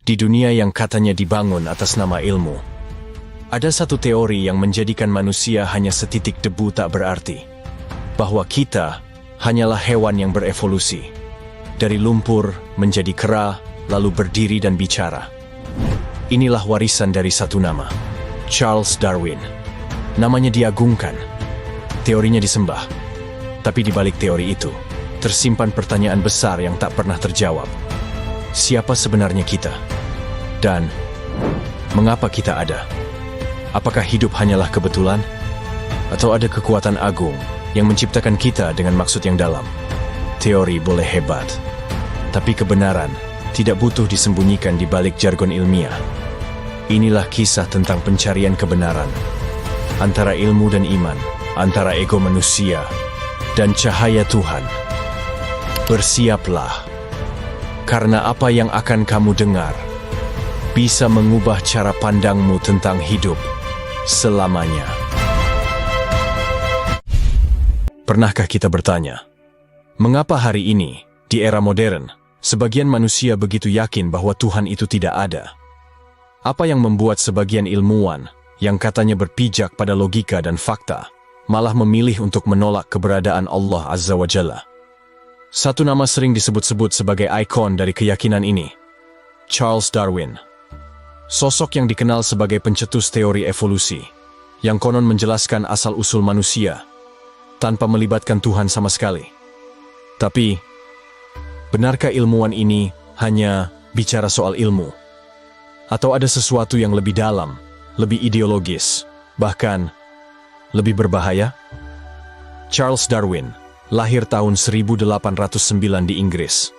Di dunia yang katanya dibangun atas nama ilmu, ada satu teori yang menjadikan manusia hanya setitik debu tak berarti. Bahwa kita hanyalah hewan yang berevolusi. Dari lumpur menjadi kera, lalu berdiri dan bicara. Inilah warisan dari satu nama, Charles Darwin. Namanya diagungkan, teorinya disembah. Tapi di balik teori itu, tersimpan pertanyaan besar yang tak pernah terjawab. Siapa sebenarnya kita? Dan mengapa kita ada? Apakah hidup hanyalah kebetulan? Atau ada kekuatan agung yang menciptakan kita dengan maksud yang dalam? Teori boleh hebat, tapi kebenaran tidak butuh disembunyikan di balik jargon ilmiah. Inilah kisah tentang pencarian kebenaran, antara ilmu dan iman, antara ego manusia dan cahaya Tuhan. Bersiaplah, karena apa yang akan kamu dengar bisa mengubah cara pandangmu tentang hidup selamanya. Pernahkah kita bertanya, mengapa hari ini, di era modern, sebagian manusia begitu yakin bahwa Tuhan itu tidak ada? Apa yang membuat sebagian ilmuwan, yang katanya berpijak pada logika dan fakta, malah memilih untuk menolak keberadaan Allah Azza wa Jalla? Satu nama sering disebut-sebut sebagai ikon dari keyakinan ini, Charles Darwin. Sosok yang dikenal sebagai pencetus teori evolusi, yang konon menjelaskan asal-usul manusia, tanpa melibatkan Tuhan sama sekali. Tapi, benarkah ilmuwan ini hanya bicara soal ilmu? Atau ada sesuatu yang lebih dalam, lebih ideologis, bahkan lebih berbahaya? Charles Darwin, lahir tahun 1809 di Inggris,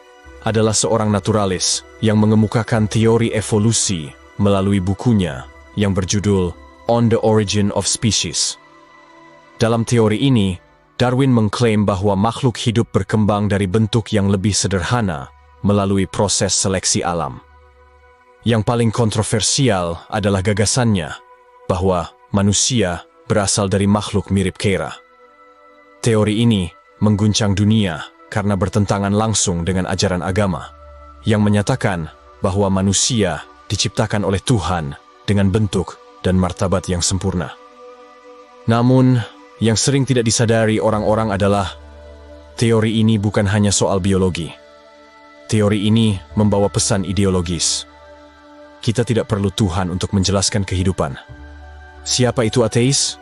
adalah seorang naturalis yang mengemukakan teori evolusi melalui bukunya yang berjudul On the Origin of Species. Dalam teori ini, Darwin mengklaim bahwa makhluk hidup berkembang dari bentuk yang lebih sederhana melalui proses seleksi alam. Yang paling kontroversial adalah gagasannya bahwa manusia berasal dari makhluk mirip kera. Teori ini mengguncang dunia karena bertentangan langsung dengan ajaran agama yang menyatakan bahwa manusia diciptakan oleh Tuhan dengan bentuk dan martabat yang sempurna. Namun, yang sering tidak disadari orang-orang adalah teori ini bukan hanya soal biologi. Teori ini membawa pesan ideologis. Kita tidak perlu Tuhan untuk menjelaskan kehidupan. Siapa itu ateis?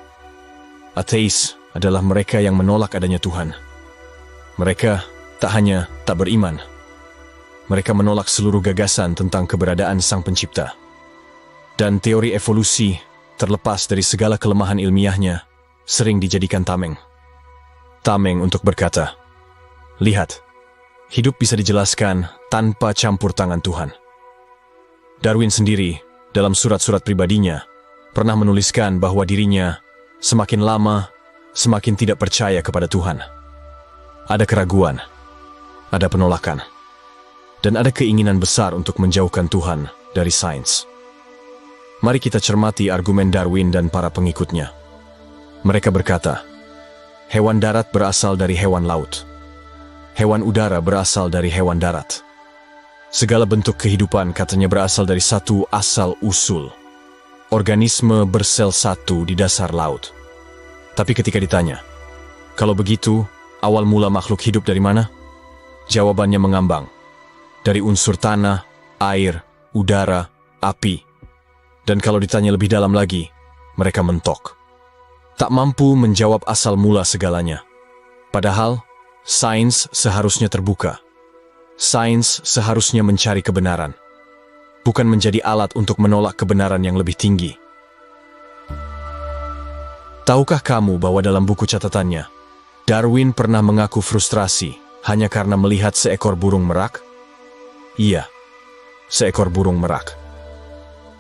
Ateis adalah mereka yang menolak adanya Tuhan. Mereka tak hanya tak beriman, mereka menolak seluruh gagasan tentang keberadaan Sang Pencipta. Dan teori evolusi, terlepas dari segala kelemahan ilmiahnya, sering dijadikan tameng. Tameng untuk berkata, lihat, hidup bisa dijelaskan tanpa campur tangan Tuhan. Darwin sendiri, dalam surat-surat pribadinya, pernah menuliskan bahwa dirinya semakin lama, semakin tidak percaya kepada Tuhan. Ada keraguan, ada penolakan, dan ada keinginan besar untuk menjauhkan Tuhan dari sains. Mari kita cermati argumen Darwin dan para pengikutnya. Mereka berkata, hewan darat berasal dari hewan laut. Hewan udara berasal dari hewan darat. Segala bentuk kehidupan katanya berasal dari satu asal-usul. Organisme bersel satu di dasar laut. Tapi ketika ditanya, kalau begitu, awal mula makhluk hidup dari mana? Jawabannya mengambang. Dari unsur tanah, air, udara, api. Dan kalau ditanya lebih dalam lagi, mereka mentok. Tak mampu menjawab asal mula segalanya. Padahal, sains seharusnya terbuka. Sains seharusnya mencari kebenaran, bukan menjadi alat untuk menolak kebenaran yang lebih tinggi. Tahukah kamu bahwa dalam buku catatannya, Darwin pernah mengaku frustrasi hanya karena melihat seekor burung merak? Iya, seekor burung merak.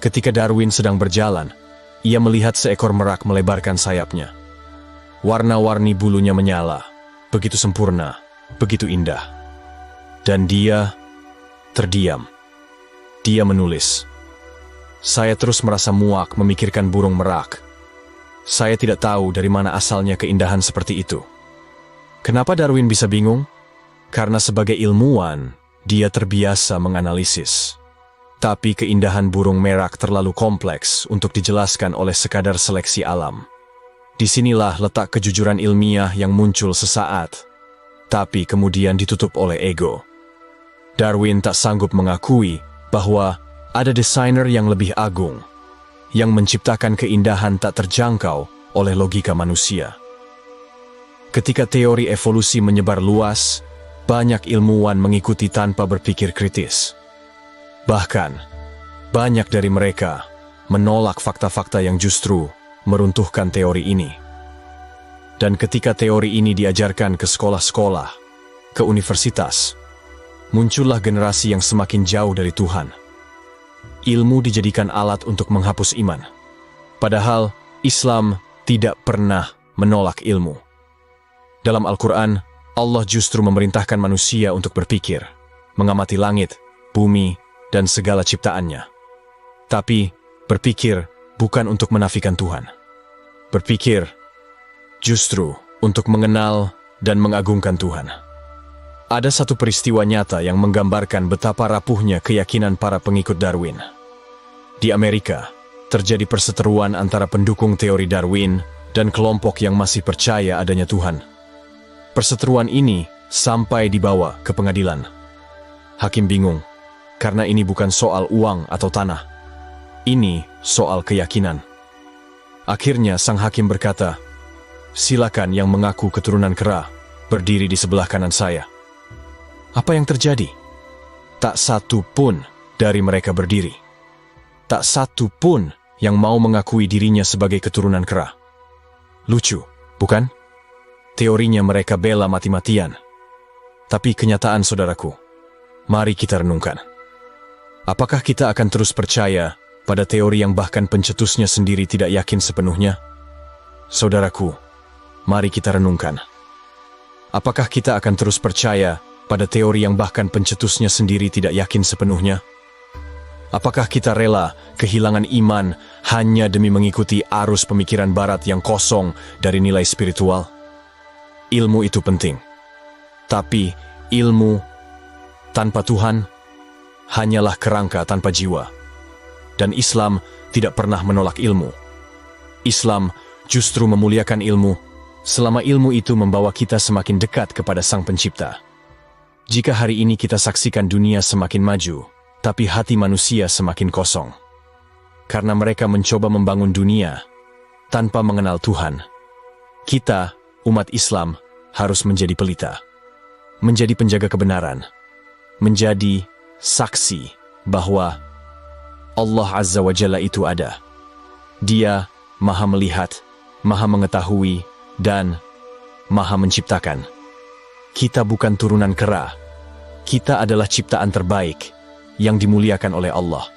Ketika Darwin sedang berjalan, ia melihat seekor merak melebarkan sayapnya. Warna-warni bulunya menyala, begitu sempurna, begitu indah. Dan dia terdiam. Dia menulis, saya terus merasa muak memikirkan burung merak. Saya tidak tahu dari mana asalnya keindahan seperti itu. Kenapa Darwin bisa bingung? Karena sebagai ilmuwan, dia terbiasa menganalisis. Tapi keindahan burung merak terlalu kompleks untuk dijelaskan oleh sekadar seleksi alam. Disinilah letak kejujuran ilmiah yang muncul sesaat, tapi kemudian ditutup oleh ego. Darwin tak sanggup mengakui bahwa ada desainer yang lebih agung, yang menciptakan keindahan tak terjangkau oleh logika manusia. Ketika teori evolusi menyebar luas, banyak ilmuwan mengikuti tanpa berpikir kritis. Bahkan, banyak dari mereka menolak fakta-fakta yang justru meruntuhkan teori ini. Dan ketika teori ini diajarkan ke sekolah-sekolah, ke universitas, muncullah generasi yang semakin jauh dari Tuhan. Ilmu dijadikan alat untuk menghapus iman. Padahal, Islam tidak pernah menolak ilmu. Dalam Al-Quran, Allah justru memerintahkan manusia untuk berpikir, mengamati langit, bumi, dan segala ciptaannya. Tapi, berpikir bukan untuk menafikan Tuhan. Berpikir justru untuk mengenal dan mengagungkan Tuhan. Ada satu peristiwa nyata yang menggambarkan betapa rapuhnya keyakinan para pengikut Darwin. Di Amerika, terjadi perseteruan antara pendukung teori Darwin dan kelompok yang masih percaya adanya Tuhan. Perseteruan ini sampai dibawa ke pengadilan. Hakim bingung, karena ini bukan soal uang atau tanah. Ini soal keyakinan. Akhirnya sang hakim berkata, "Silakan yang mengaku keturunan kera berdiri di sebelah kanan saya." Apa yang terjadi? Tak satu pun dari mereka berdiri. Tak satu pun yang mau mengakui dirinya sebagai keturunan kera. Lucu, bukan? Teorinya mereka bela mati-matian. Tapi kenyataan, saudaraku, mari kita renungkan. Apakah kita akan terus percaya pada teori yang bahkan pencetusnya sendiri tidak yakin sepenuhnya? Saudaraku, mari kita renungkan. Apakah kita akan terus percaya pada teori yang bahkan pencetusnya sendiri tidak yakin sepenuhnya? Apakah kita rela kehilangan iman hanya demi mengikuti arus pemikiran barat yang kosong dari nilai spiritual? Ilmu itu penting. Tapi ilmu tanpa Tuhan hanyalah kerangka tanpa jiwa. Dan Islam tidak pernah menolak ilmu. Islam justru memuliakan ilmu selama ilmu itu membawa kita semakin dekat kepada Sang Pencipta. Jika hari ini kita saksikan dunia semakin maju, tapi hati manusia semakin kosong, karena mereka mencoba membangun dunia tanpa mengenal Tuhan, kita, umat Islam, harus menjadi pelita, menjadi penjaga kebenaran, menjadi saksi bahwa Allah Azza wa Jalla itu ada. Dia Maha melihat, Maha mengetahui, dan Maha menciptakan. Kita bukan turunan kera. Kita adalah ciptaan terbaik yang dimuliakan oleh Allah.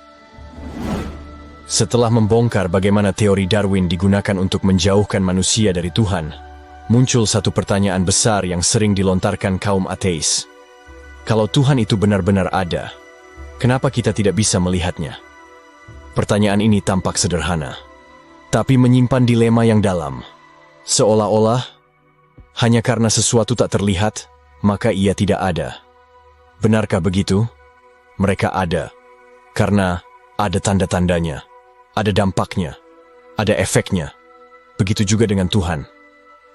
Setelah membongkar bagaimana teori Darwin digunakan untuk menjauhkan manusia dari Tuhan, muncul satu pertanyaan besar yang sering dilontarkan kaum ateis. Kalau Tuhan itu benar-benar ada, kenapa kita tidak bisa melihatnya? Pertanyaan ini tampak sederhana, tapi menyimpan dilema yang dalam. Seolah-olah, hanya karena sesuatu tak terlihat, maka ia tidak ada. Benarkah begitu? Mereka ada, karena ada tanda-tandanya, ada dampaknya, ada efeknya. Begitu juga dengan Tuhan.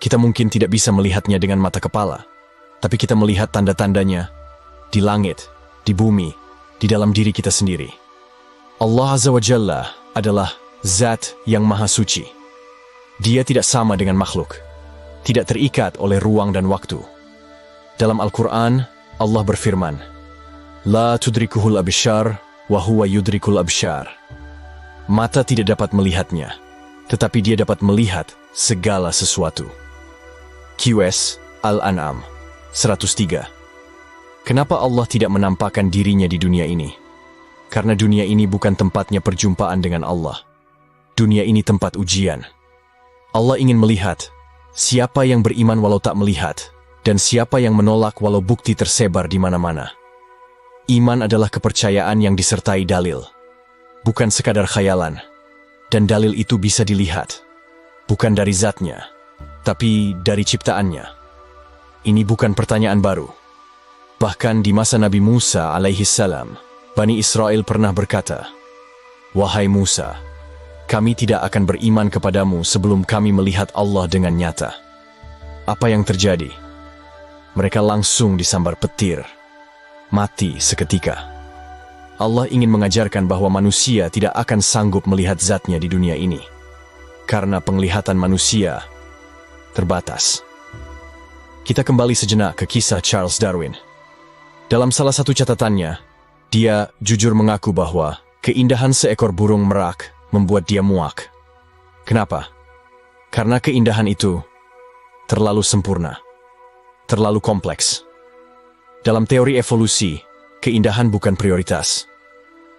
Kita mungkin tidak bisa melihatnya dengan mata kepala, tapi kita melihat tanda-tandanya di langit, di bumi, di dalam diri kita sendiri. Allah Azza wa Jalla adalah Zat yang Maha Suci. Dia tidak sama dengan makhluk, tidak terikat oleh ruang dan waktu. Dalam Al-Quran, Allah berfirman, "La tudrikuhul absyar, wa huwa yudrikul absyar." Mata tidak dapat melihatnya, tetapi dia dapat melihat segala sesuatu. QS Al-An'am 103. Kenapa Allah tidak menampakkan dirinya di dunia ini? Karena dunia ini bukan tempatnya perjumpaan dengan Allah. Dunia ini tempat ujian. Allah ingin melihat siapa yang beriman walau tak melihat, dan siapa yang menolak walau bukti tersebar di mana-mana. Iman adalah kepercayaan yang disertai dalil, bukan sekadar khayalan. Dan dalil itu bisa dilihat, bukan dari zatnya, tapi dari ciptaannya. Ini bukan pertanyaan baru. Bahkan di masa Nabi Musa alaihi salam, Bani Israel pernah berkata, "Wahai Musa, kami tidak akan beriman kepadamu sebelum kami melihat Allah dengan nyata." Apa yang terjadi? Mereka langsung disambar petir, mati seketika. Allah ingin mengajarkan bahwa manusia tidak akan sanggup melihat zatnya di dunia ini, karena penglihatan manusia terbatas. Kita kembali sejenak ke kisah Charles Darwin. Dalam salah satu catatannya, dia jujur mengaku bahwa keindahan seekor burung merak membuat dia muak. Kenapa? Karena keindahan itu terlalu sempurna, terlalu kompleks. Dalam teori evolusi, keindahan bukan prioritas.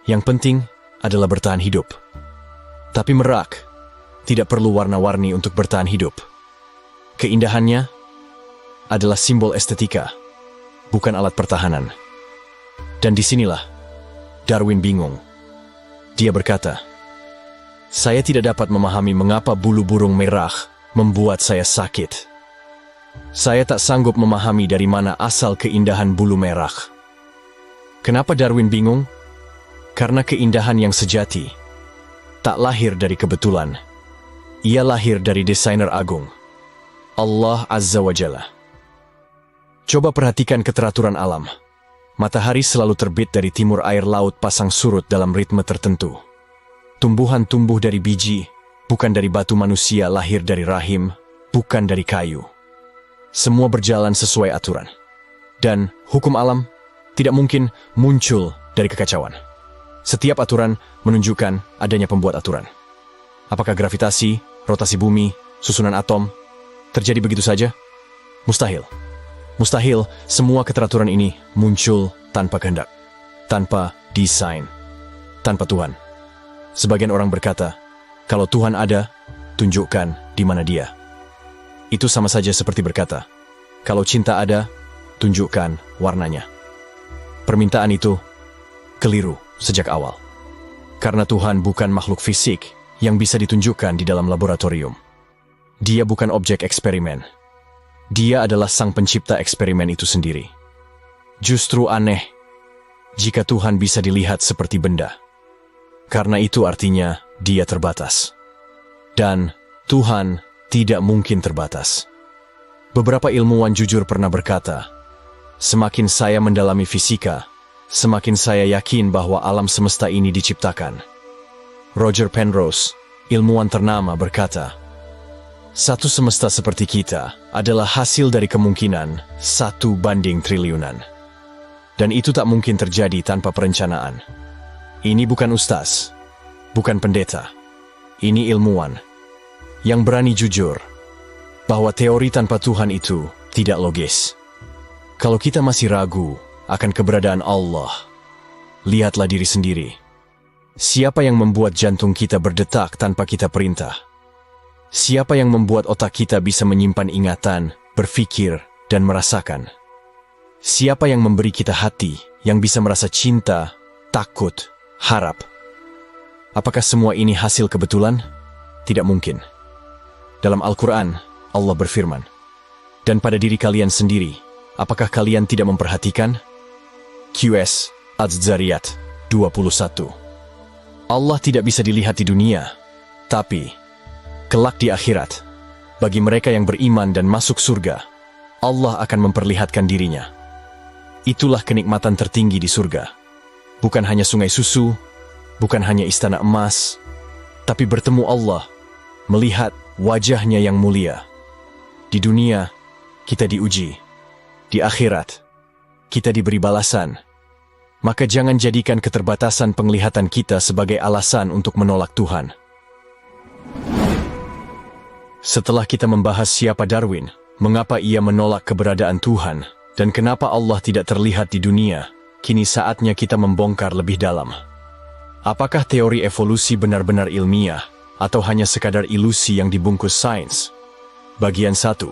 Yang penting adalah bertahan hidup. Tapi merak tidak perlu warna-warni untuk bertahan hidup. Keindahannya adalah simbol estetika, bukan alat pertahanan. Dan disinilah Darwin bingung. Dia berkata, "Saya tidak dapat memahami mengapa bulu burung merah membuat saya sakit. Saya tak sanggup memahami dari mana asal keindahan bulu merah." Kenapa Darwin bingung? Karena keindahan yang sejati tak lahir dari kebetulan. Ia lahir dari desainer agung, Allah Azza wa Jalla. Coba perhatikan keteraturan alam. Matahari selalu terbit dari timur, air laut pasang surut dalam ritme tertentu. Tumbuhan tumbuh dari biji, bukan dari batu, manusia lahir dari rahim, bukan dari kayu. Semua berjalan sesuai aturan. Dan hukum alam tidak mungkin muncul dari kekacauan. Setiap aturan menunjukkan adanya pembuat aturan. Apakah gravitasi, rotasi bumi, susunan atom terjadi begitu saja? Mustahil. Mustahil semua keteraturan ini muncul tanpa kehendak, tanpa desain, tanpa Tuhan. Sebagian orang berkata, kalau Tuhan ada, tunjukkan di mana Dia. Itu sama saja seperti berkata, kalau cinta ada, tunjukkan warnanya. Permintaan itu keliru sejak awal. Karena Tuhan bukan makhluk fisik yang bisa ditunjukkan di dalam laboratorium. Dia bukan objek eksperimen. Dia adalah sang pencipta eksperimen itu sendiri. Justru aneh jika Tuhan bisa dilihat seperti benda. Karena itu artinya Dia terbatas. Dan Tuhan tidak mungkin terbatas. Beberapa ilmuwan jujur pernah berkata, semakin saya mendalami fisika, semakin saya yakin bahwa alam semesta ini diciptakan. Roger Penrose, ilmuwan ternama, berkata, satu semesta seperti kita adalah hasil dari kemungkinan 1 banding triliunan. Dan itu tak mungkin terjadi tanpa perencanaan. Ini bukan ustaz, bukan pendeta. Ini ilmuwan yang berani jujur bahwa teori tanpa Tuhan itu tidak logis. Kalau kita masih ragu akan keberadaan Allah, lihatlah diri sendiri. Siapa yang membuat jantung kita berdetak tanpa kita perintah? Siapa yang membuat otak kita bisa menyimpan ingatan, berpikir, dan merasakan? Siapa yang memberi kita hati yang bisa merasa cinta, takut, harap? Apakah semua ini hasil kebetulan? Tidak mungkin. Dalam Al-Quran, Allah berfirman, dan pada diri kalian sendiri, apakah kalian tidak memperhatikan? QS Az-Zariyat 21. Allah tidak bisa dilihat di dunia, tapi kelak di akhirat, bagi mereka yang beriman dan masuk surga, Allah akan memperlihatkan dirinya. Itulah kenikmatan tertinggi di surga. Bukan hanya sungai susu, bukan hanya istana emas, tapi bertemu Allah, melihat wajahnya yang mulia. Di dunia, kita diuji. Di akhirat, kita diberi balasan. Maka jangan jadikan keterbatasan penglihatan kita sebagai alasan untuk menolak Tuhan. Setelah kita membahas siapa Darwin, mengapa ia menolak keberadaan Tuhan, dan kenapa Allah tidak terlihat di dunia, kini saatnya kita membongkar lebih dalam. Apakah teori evolusi benar-benar ilmiah, atau hanya sekadar ilusi yang dibungkus sains? Bagian 1.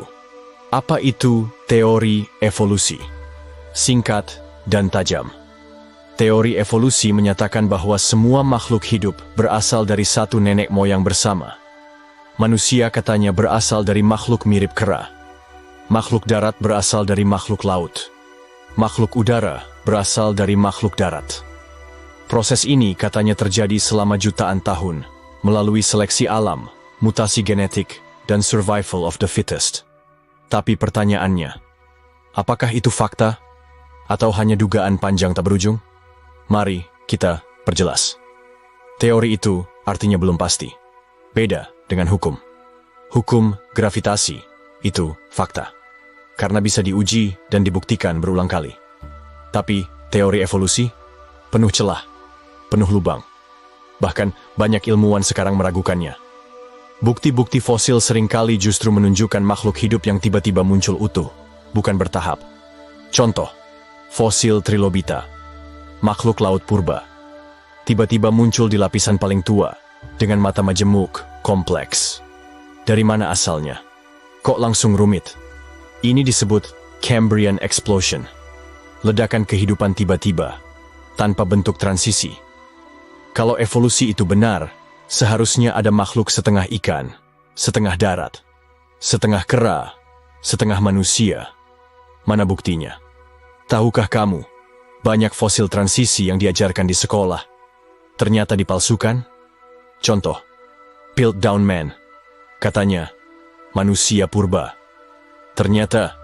Apa itu teori evolusi? Singkat dan tajam. Teori evolusi menyatakan bahwa semua makhluk hidup berasal dari satu nenek moyang bersama. Manusia katanya berasal dari makhluk mirip kera. Makhluk darat berasal dari makhluk laut. Makhluk udara berasal dari makhluk darat. Proses ini katanya terjadi selama jutaan tahun, melalui seleksi alam, mutasi genetik, dan survival of the fittest. Tapi pertanyaannya, apakah itu fakta? Atau hanya dugaan panjang tak berujung? Mari kita perjelas. Teori itu artinya belum pasti. Beda dengan hukum. Hukum gravitasi itu fakta, karena bisa diuji dan dibuktikan berulang kali. Tapi teori evolusi penuh celah, penuh lubang. Bahkan banyak ilmuwan sekarang meragukannya. Bukti-bukti fosil seringkali justru menunjukkan makhluk hidup yang tiba-tiba muncul utuh, bukan bertahap. Contoh, fosil trilobita, makhluk laut purba. Tiba-tiba muncul di lapisan paling tua, dengan mata majemuk, kompleks. Dari mana asalnya? Kok langsung rumit? Ini disebut Cambrian Explosion. Ledakan kehidupan tiba-tiba, tanpa bentuk transisi. Kalau evolusi itu benar, seharusnya ada makhluk setengah ikan, setengah darat, setengah kera, setengah manusia. Mana buktinya? Tahukah kamu, banyak fosil transisi yang diajarkan di sekolah ternyata dipalsukan? Contoh, Piltdown Man, katanya manusia purba. Ternyata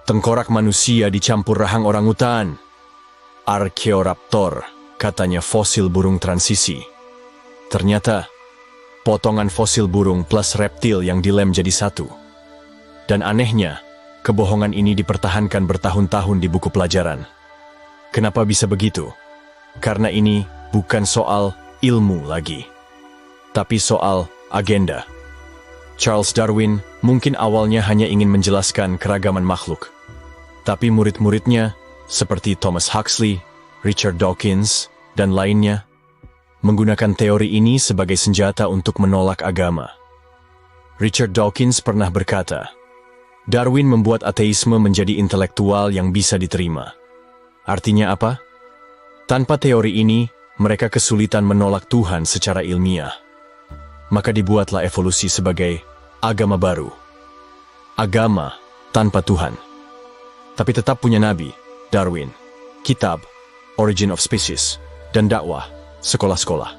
tengkorak manusia dicampur rahang orangutan. Archaeoraptor, katanya fosil burung transisi. Ternyata potongan fosil burung plus reptil yang dilem jadi satu. Dan anehnya, kebohongan ini dipertahankan bertahun-tahun di buku pelajaran. Kenapa bisa begitu? Karena ini bukan soal ilmu lagi, tapi soal agenda. Charles Darwin mungkin awalnya hanya ingin menjelaskan keragaman makhluk. Tapi murid-muridnya, seperti Thomas Huxley, Richard Dawkins, dan lainnya, menggunakan teori ini sebagai senjata untuk menolak agama. Richard Dawkins pernah berkata, Darwin membuat ateisme menjadi intelektual yang bisa diterima. Artinya apa? Tanpa teori ini, mereka kesulitan menolak Tuhan secara ilmiah. Maka dibuatlah evolusi sebagai agama baru. Agama tanpa Tuhan. Tapi tetap punya nabi, Darwin, kitab, Origin of Species, dan dakwah, sekolah-sekolah.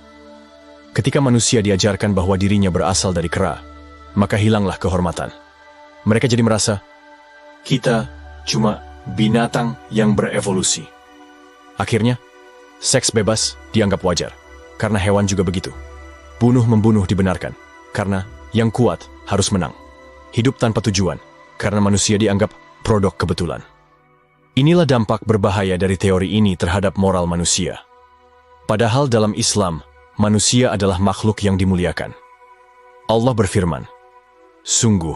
Ketika manusia diajarkan bahwa dirinya berasal dari kera, maka hilanglah kehormatan. Mereka jadi merasa, kita cuma binatang yang berevolusi. Akhirnya, seks bebas dianggap wajar, karena hewan juga begitu. Bunuh-membunuh dibenarkan, karena yang kuat harus menang. Hidup tanpa tujuan, karena manusia dianggap produk kebetulan. Inilah dampak berbahaya dari teori ini terhadap moral manusia. Padahal dalam Islam, manusia adalah makhluk yang dimuliakan. Allah berfirman, sungguh,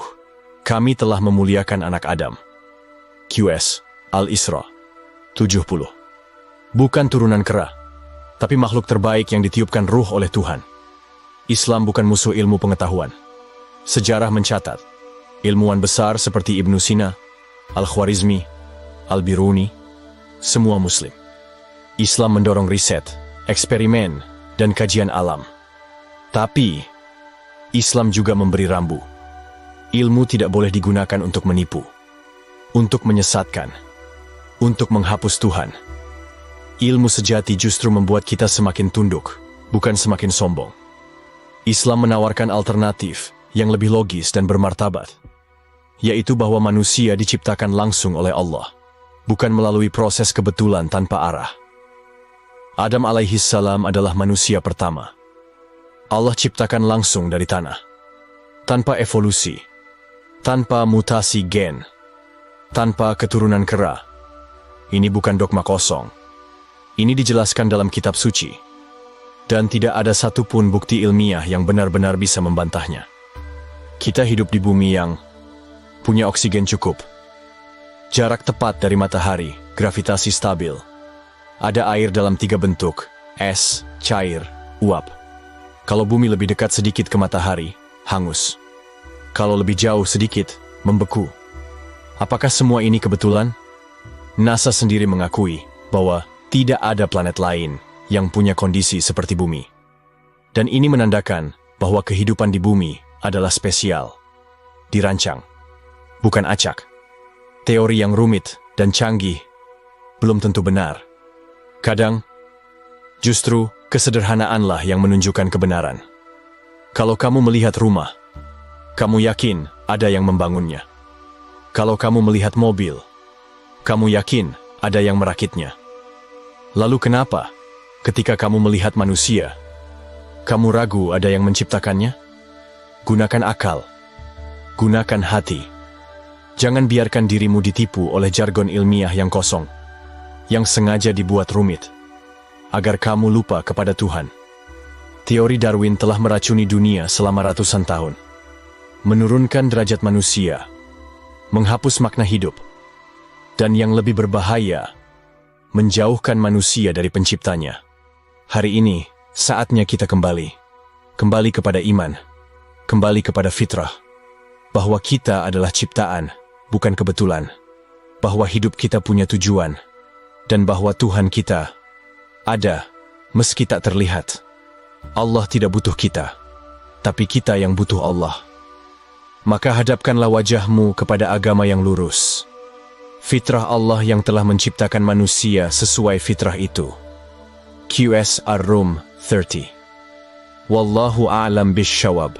kami telah memuliakan anak Adam. QS Al-Isra 70. Bukan turunan kera, tapi makhluk terbaik yang ditiupkan ruh oleh Tuhan. Islam bukan musuh ilmu pengetahuan. Sejarah mencatat, ilmuwan besar seperti Ibnu Sina, Al-Khwarizmi, Al-Biruni, semua Muslim. Islam mendorong riset, eksperimen, dan kajian alam. Tapi, Islam juga memberi rambu. Ilmu tidak boleh digunakan untuk menipu, untuk menyesatkan, untuk menghapus Tuhan. Ilmu sejati justru membuat kita semakin tunduk, bukan semakin sombong. Islam menawarkan alternatif yang lebih logis dan bermartabat, yaitu bahwa manusia diciptakan langsung oleh Allah, bukan melalui proses kebetulan tanpa arah. Adam alaihissalam adalah manusia pertama. Allah ciptakan langsung dari tanah, tanpa evolusi, tanpa mutasi gen, tanpa keturunan kera. Ini bukan dogma kosong. Ini dijelaskan dalam kitab suci, dan tidak ada satupun bukti ilmiah yang benar-benar bisa membantahnya. Kita hidup di bumi yang punya oksigen cukup, jarak tepat dari matahari, gravitasi stabil. Ada air dalam 3 bentuk, es, cair, uap. Kalau bumi lebih dekat sedikit ke matahari, hangus. Kalau lebih jauh sedikit, membeku. Apakah semua ini kebetulan? NASA sendiri mengakui bahwa tidak ada planet lain yang punya kondisi seperti bumi. Dan ini menandakan bahwa kehidupan di bumi adalah spesial, dirancang, bukan acak. Teori yang rumit dan canggih belum tentu benar. Kadang, Justru, kesederhanaanlah yang menunjukkan kebenaran. Kalau kamu melihat rumah, kamu yakin ada yang membangunnya. Kalau kamu melihat mobil, kamu yakin ada yang merakitnya. Lalu kenapa, ketika kamu melihat manusia, kamu ragu ada yang menciptakannya? Gunakan akal. Gunakan hati. Jangan biarkan dirimu ditipu oleh jargon ilmiah yang kosong, yang sengaja dibuat rumit, agar kamu lupa kepada Tuhan. Teori Darwin telah meracuni dunia selama ratusan tahun, menurunkan derajat manusia, menghapus makna hidup, dan yang lebih berbahaya, menjauhkan manusia dari penciptanya. Hari ini, saatnya kita kembali kepada iman, kembali kepada fitrah, bahwa kita adalah ciptaan, bukan kebetulan, bahwa hidup kita punya tujuan, dan bahwa Tuhan kita ada, meski tak terlihat. Allah tidak butuh kita, tapi kita yang butuh Allah. Maka hadapkanlah wajahmu kepada agama yang lurus, fitrah Allah yang telah menciptakan manusia sesuai fitrah itu. QS Ar-Rum 30. Wallahu a'lam bisyawab.